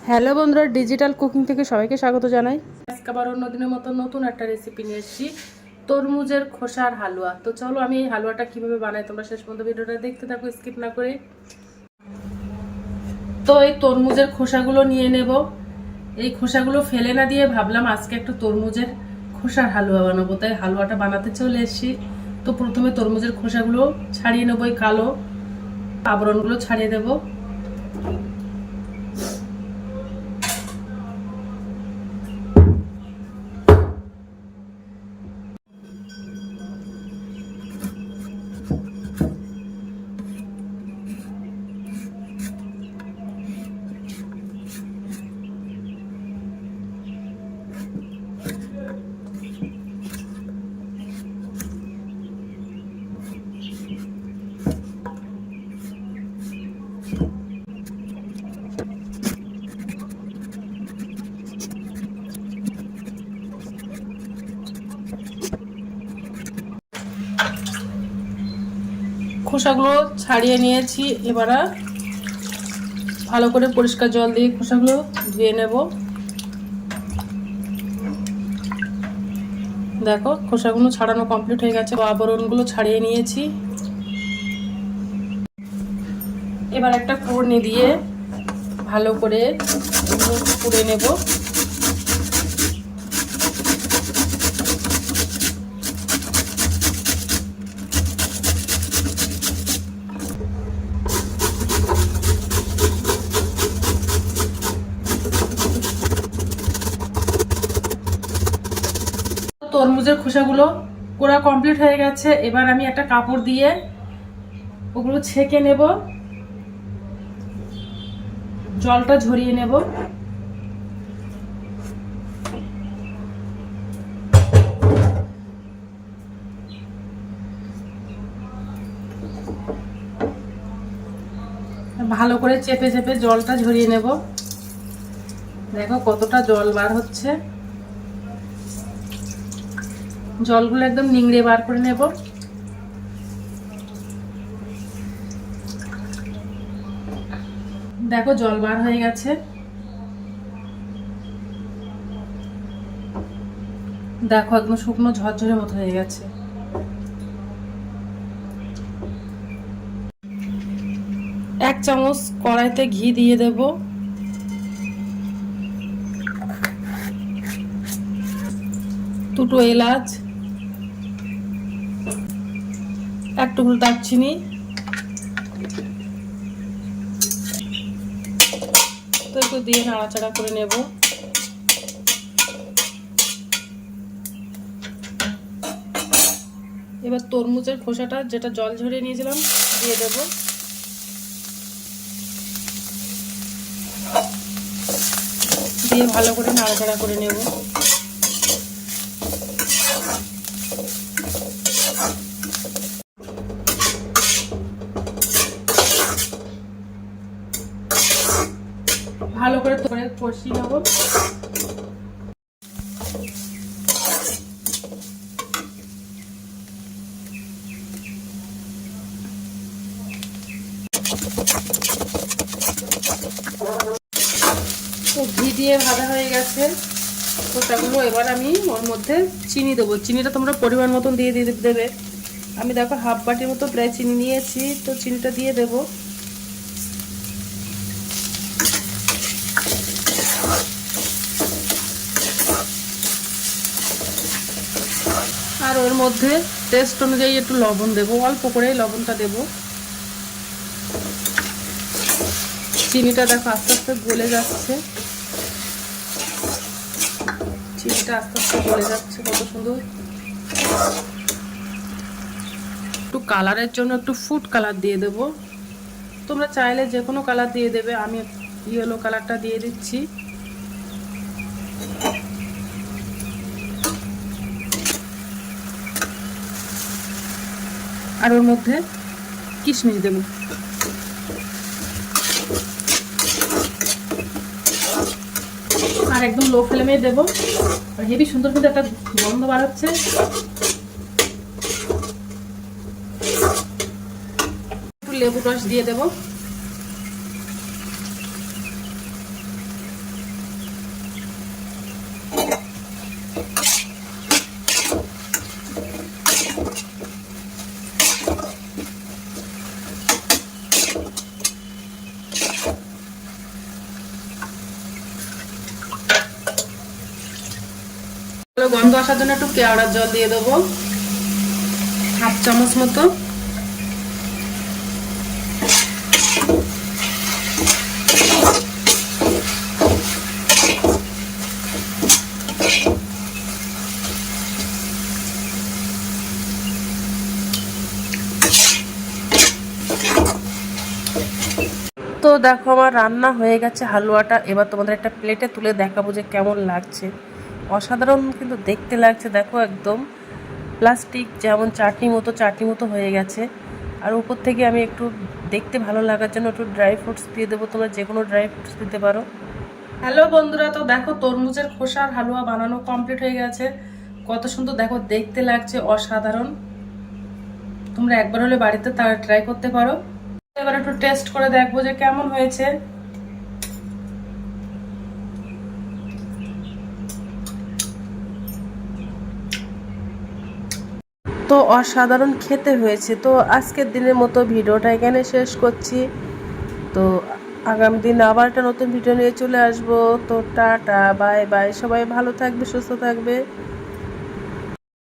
Hello বন্ধুরা, digital cooking থেকে সবাইকে স্বাগত জানাই। আজকে আবার অন্য দিনের মতো নতুন একটা রেসিপি নিয়ে এসেছি, তরমুজের খোসার হালুয়া। তো চলো আমি এই হালুয়াটা কিভাবে বানাই তোমরা শেষ পর্যন্ত ভিডিওটা দেখতে থাকো, স্কিপ না করে। তো এই তরমুজের খোসাগুলো নিয়ে নেব। এই খোসাগুলো ফেলে না দিয়ে ভাবলাম আজকে একটা তরমুজের খোসার হালুয়া বানাবো, তাই হালুয়াটা বানাতে চলে এসেছি। তো প্রথমে তরমুজের খোসাগুলো ছাড়িয়ে নেবো, এই কালো আবরণগুলো ছাড়িয়ে দেবো। খোসাগুলো ছাড়িয়ে নিয়েছি, এবার ভালো করে পরিষ্কার জল দিয়ে খোসাগুলো ধুয়ে নেব। দেখো খোসাগুলো ছাড়ানো কমপ্লিট হয়ে গেছে, আবরণগুলো ছাড়িয়ে নিয়েছি। এবার একটা কুড়নি দিয়ে ভালো করে কুড়ে নেব। তরমুজের খোসাগুলো কোড়া কমপ্লিট হয়ে গেছে, এবার আমি একটা কাপড় দিয়ে ওগুলো ছেঁকে নেব, জলটা ঝরিয়ে নেব। ভালো করে চেপে চেপে জলটা ঝরিয়ে নেব। দেখো কতটা জল বার হচ্ছে, জলগুলো একদম নিংড়ে বার করে নেব। দেখো জল বার হয়ে গেছে, দেখো একদম শুকনো ঝরঝরে মতো হয়ে গেছে। এক চামচ কড়াইতে ঘি দিয়ে দেব, দুটো এলাচ, এক টুকরো দারচিনি, তো একটু দিয়ে নাড়াচাড়া করে নেব। এবার তরমুজের খোসাটা যেটা জল ঝরিয়ে নিয়েছিলাম দিয়ে দেব। দিয়ে ভালো করে নাড়াচাড়া করে নেব। ভালো করে কষিয়ে নেব। তো ঘি দিয়ে ভাজা হয়ে গেছে খোসাগুলো, এবার আমি ওর মধ্যে চিনি দেবো। চিনিটা তোমরা পরিমাণ মতন দিয়ে দেবে। আমি দেখো হাফ বাটির মতো প্রায় চিনি নিয়েছি, তো চিনিটা দিয়ে দেব। আর ওর মধ্যে টেস্ট অনুযায়ী একটু লবণ দেবো, অল্প করে লবণটা দেব। চিনিটা দেখো আস্তে আস্তে গলে যাচ্ছে, চিনিটা আস্তে আস্তে গলে যাচ্ছে, কত সুন্দর। একটু কালারের জন্য একটু ফুড কালার দিয়ে দেব। তোমরা চাইলে যে কোনো কালার দিয়ে দেবে, আমি ইয়েলো কালারটা দিয়ে দিচ্ছি। আর ওর মধ্যে কিশমিশ দেব। আর একদম লো ফ্লেমে দেব। আর হেবি সুন্দর কিন্তু একটা গন্ধ বার হচ্ছে। একটু লেবু রস দিয়ে দেব। গন্ধ আসার জন্য একটু কেওড়ার জল দিয়ে দেবো, 1/2 চামচ মতো। তো দেখো আমার রান্না হয়ে গেছে হালুয়াটা। এবার তোমাদের একটা প্লেটে তুলে দেখাবো যে কেমন লাগছে। অসাধারণ কিন্তু দেখতে লাগছে, দেখো একদম প্লাস্টিক যেমন চাটনি মতো হয়ে গেছে। আর উপর থেকে আমি একটু দেখতে ভালো লাগার জন্য একটু ড্রাই ফ্রুটস দিয়ে দেবো, তোমরা যে কোনো ড্রাই ফ্রুটস দিতে পারো। হ্যালো বন্ধুরা, তো দেখো তরমুজের খোসার হালুয়া বানানো কমপ্লিট হয়ে গেছে। কত সুন্দর দেখো দেখতে লাগছে, অসাধারণ। তোমরা একবার হলে বাড়িতে তার ট্রাই করতে পারো। এবার একটু টেস্ট করে দেখবো যে কেমন হয়েছে। তো অসাধারণ খেতে হয়েছে। তো আজকের দিনের মতো ভিডিওটা এখানে শেষ করছি। তো আগামী দিন আবার একটা নতুন ভিডিও নিয়ে চলে আসবো। তো টাটা, বাই বাই, সবাই ভালো থাকবে, সুস্থ থাকবে।